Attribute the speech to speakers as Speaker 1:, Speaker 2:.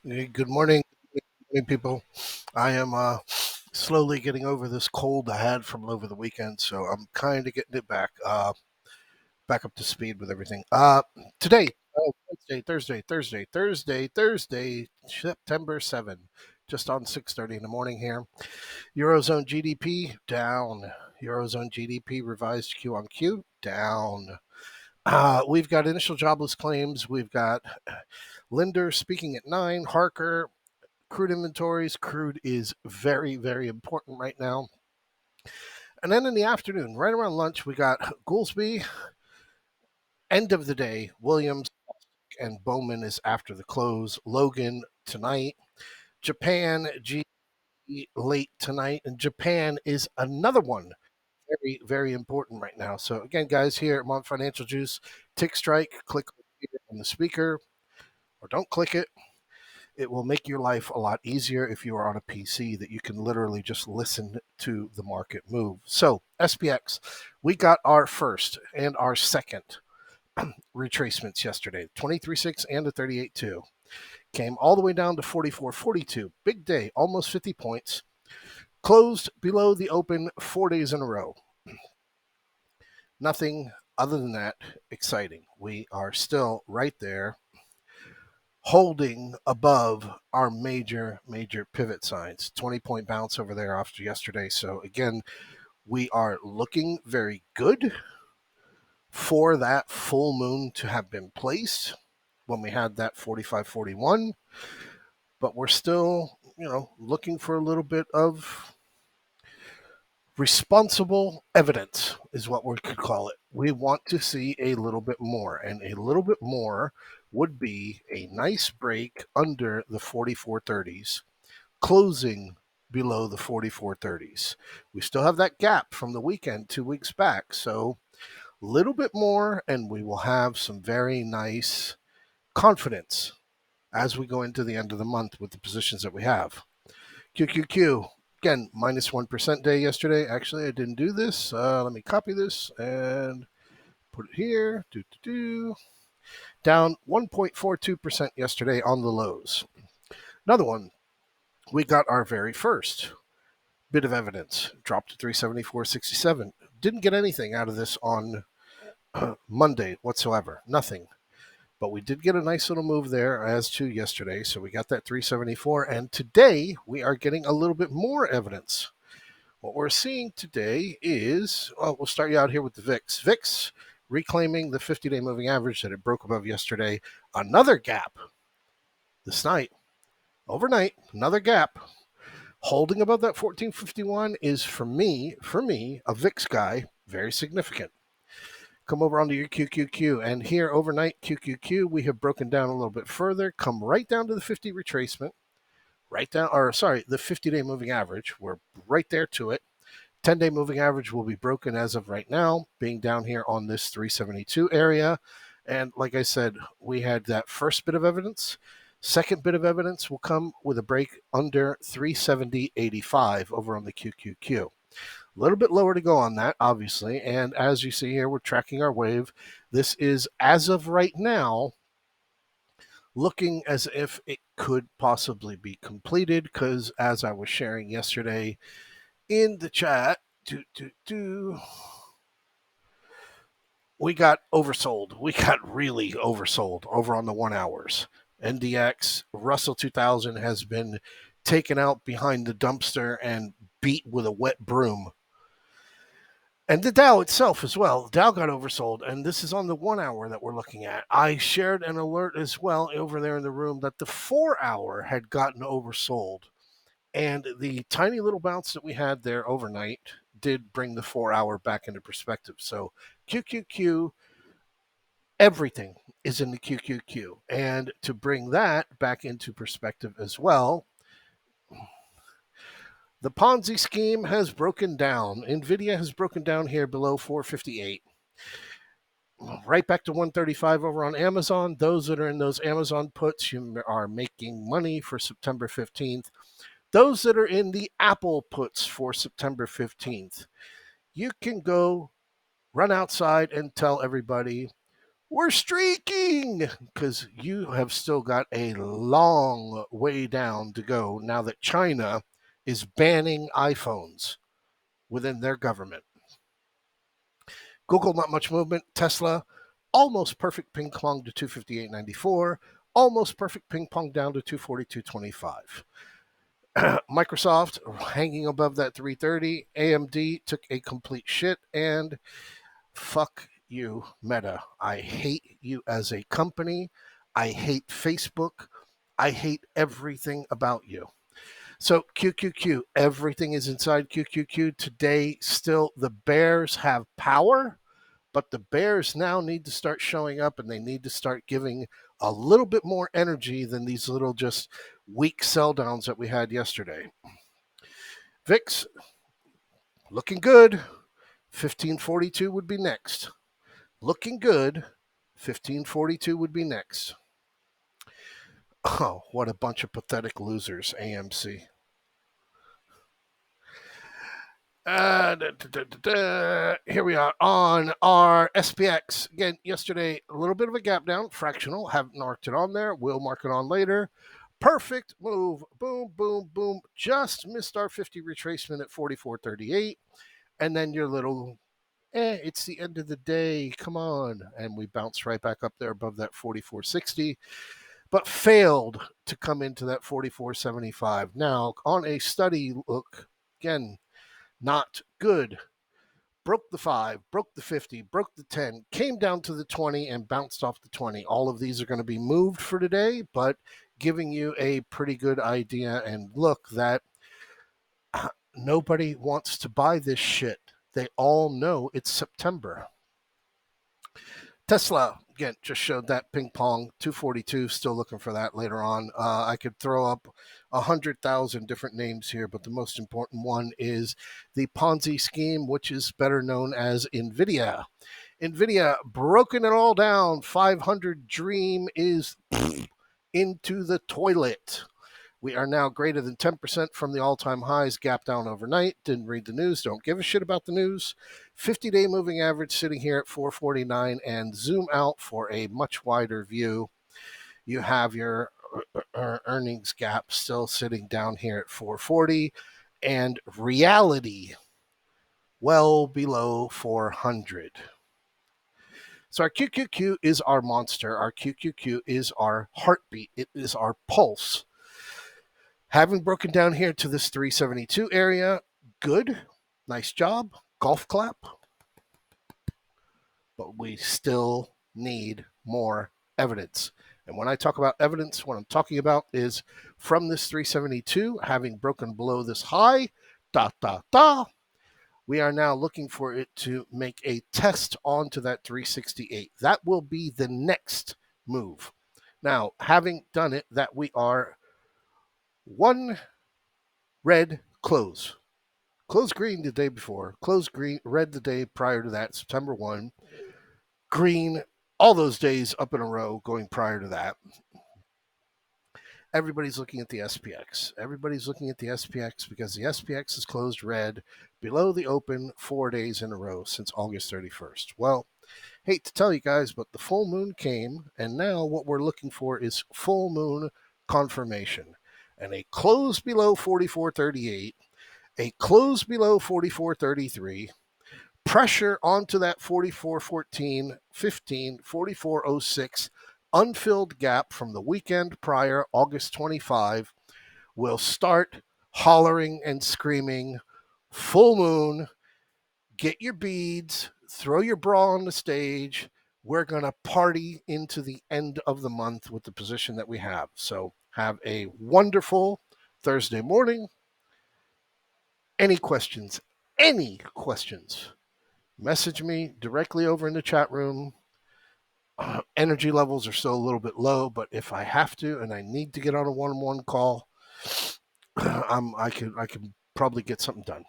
Speaker 1: Hey, good morning, people. I am slowly getting over this cold I had from over the weekend, so I'm kind of getting it back up to speed with everything. Today, Thursday, September 7, just on 6:30 in the morning here. Eurozone GDP down. Eurozone GDP revised Q on Q down. We've got initial jobless claims. We've got Linder speaking at 9. Harker crude inventories. Crude is very, very important right now. And then in the afternoon, right around lunch, we got Goolsby. End of the day, Williams and Bowman is after the close. Logan tonight. Japan G late tonight. And Japan is another one. Very, very important right now. So again, guys, here at Mont Financial Juice, tick strike, click on the speaker, or don't click it. It will make your life a lot easier if you are on a PC that you can literally just listen to the market move. So, SPX, we got our first and our second retracements yesterday, 23.6 and the 38.2. Came all the way down to 44.42. Big day, almost 50 points. Closed below the open 4 days in a row. Nothing other than that exciting. We are still right there holding above our major pivot signs. 20-point bounce over there after yesterday. So again, we are looking very good for that full moon to have been placed when we had that 45-41, but we're still, looking for a little bit of responsible evidence is what we could call it. We want to see a little bit more, and a little bit more would be a nice break under the 44.30s, closing below the 44.30s. We still have that gap from the weekend 2 weeks back, so a little bit more, and we will have some very nice confidence as we go into the end of the month with the positions that we have. QQQ, again, minus 1% day yesterday. Actually, I didn't do this. Let me copy this and put it here. Down 1.42% yesterday on the lows. Another one, we got our very first bit of evidence. Dropped to 374.67. Didn't get anything out of this on Monday whatsoever. Nothing. But we did get a nice little move there as to yesterday. So we got that 374. And today we are getting a little bit more evidence. What we're seeing today is, well, we'll start you out here with the VIX. VIX reclaiming the 50-day moving average that it broke above yesterday. Another gap this night. Overnight, another gap. Holding above that 1451 is, for me, a VIX guy, very significant. Come over onto your QQQ, and here overnight QQQ, we have broken down a little bit further, come right down to the 50 retracement, the 50-day moving average. We're right there to it. 10-day moving average will be broken as of right now, being down here on this 372 area. And like I said, we had that first bit of evidence. Second bit of evidence will come with a break under 370.85 over on the QQQ. A little bit lower to go on that, obviously. And as you see here, we're tracking our wave. This is, as of right now, looking as if it could possibly be completed because, as I was sharing yesterday in the chat, we got oversold. We got really oversold over on the 1 hours. NDX, Russell 2000 has been taken out behind the dumpster and beat with a wet broom. And the Dow itself as well. Dow got oversold, and this is on the 1 hour that we're looking at. I shared an alert as well over there in the room that the 4 hour had gotten oversold. And the tiny little bounce that we had there overnight did bring the 4 hour back into perspective. So QQQ, everything is in the QQQ. And to bring that back into perspective as well, the Ponzi scheme has broken down. NVIDIA has broken down here below 458. Right back to 135 over on Amazon. Those that are in those Amazon puts, you are making money for September 15th. Those that are in the Apple puts for September 15th, you can go run outside and tell everybody, We're streaking because you have still got a long way down to go now that China is banning iPhones within their government. Google, not much movement. Tesla, almost perfect ping pong to 258.94. Almost perfect ping pong down to 242.25. Microsoft hanging above that 330. AMD took a complete shit, and fuck you, Meta. I hate you as a company. I hate Facebook. I hate everything about you. So QQQ, everything is inside QQQ today. Still, the Bears have power, but the Bears now need to start showing up, and they need to start giving a little bit more energy than these little just weak sell downs that we had yesterday. VIX, looking good. 1542 would be next. Looking good. 1542 would be next. Oh, what a bunch of pathetic losers, AMC. Here we are on our SPX. Again, yesterday, a little bit of a gap down, fractional. Haven't marked it on there. We'll mark it on later. Perfect move. Boom, boom, boom. Just missed our 50 retracement at 44.38. And then your little, it's the end of the day. Come on. And we bounce right back up there above that 44.60. But failed to come into that 44.75. Now, on a study look, again, not good. Broke the 5, broke the 50, broke the 10, came down to the 20 and bounced off the 20. All of these are going to be moved for today, but giving you a pretty good idea and look that nobody wants to buy this shit. They all know it's September. Tesla, again, just showed that ping pong, 242, still looking for that later on. I could throw up 100,000 different names here, but the most important one is the Ponzi scheme, which is better known as NVIDIA. NVIDIA broken it all down. 500 dream is into the toilet. We are now greater than 10% from the all-time highs, gap down overnight. Didn't read the news, don't give a shit about the news. 50-day moving average sitting here at 449, and zoom out for a much wider view. You have your earnings gap still sitting down here at 440, and reality well below 400. So our QQQ is our monster. Our QQQ is our heartbeat. It is our pulse. Having broken down here to this 372 area, good, nice job, golf clap. But we still need more evidence. And when I talk about evidence, what I'm talking about is from this 372, having broken below this high, we are now looking for it to make a test onto that 368. That will be the next move. Now, having done it, that we are one red close. Close green the day before. Close green, red the day prior to that, September 1. Green all those days up in a row going prior to that. Everybody's looking at the SPX. Everybody's looking at the SPX because the SPX is closed red below the open 4 days in a row since August 31st. Well, hate to tell you guys, but the full moon came, and now what we're looking for is full moon confirmation. And a close below 44.38, a close below 44.33, pressure onto that 44.14, 15, 44.06 unfilled gap from the weekend prior, August 25, will start hollering and screaming, full moon, get your beads, throw your bra on the stage. We're going to party into the end of the month with the position that we have. So have a wonderful Thursday morning. Any questions? Message me directly over in the chat room. Energy levels are still a little bit low, but if I have to and I need to get on a one-on-one call, I can probably get something done.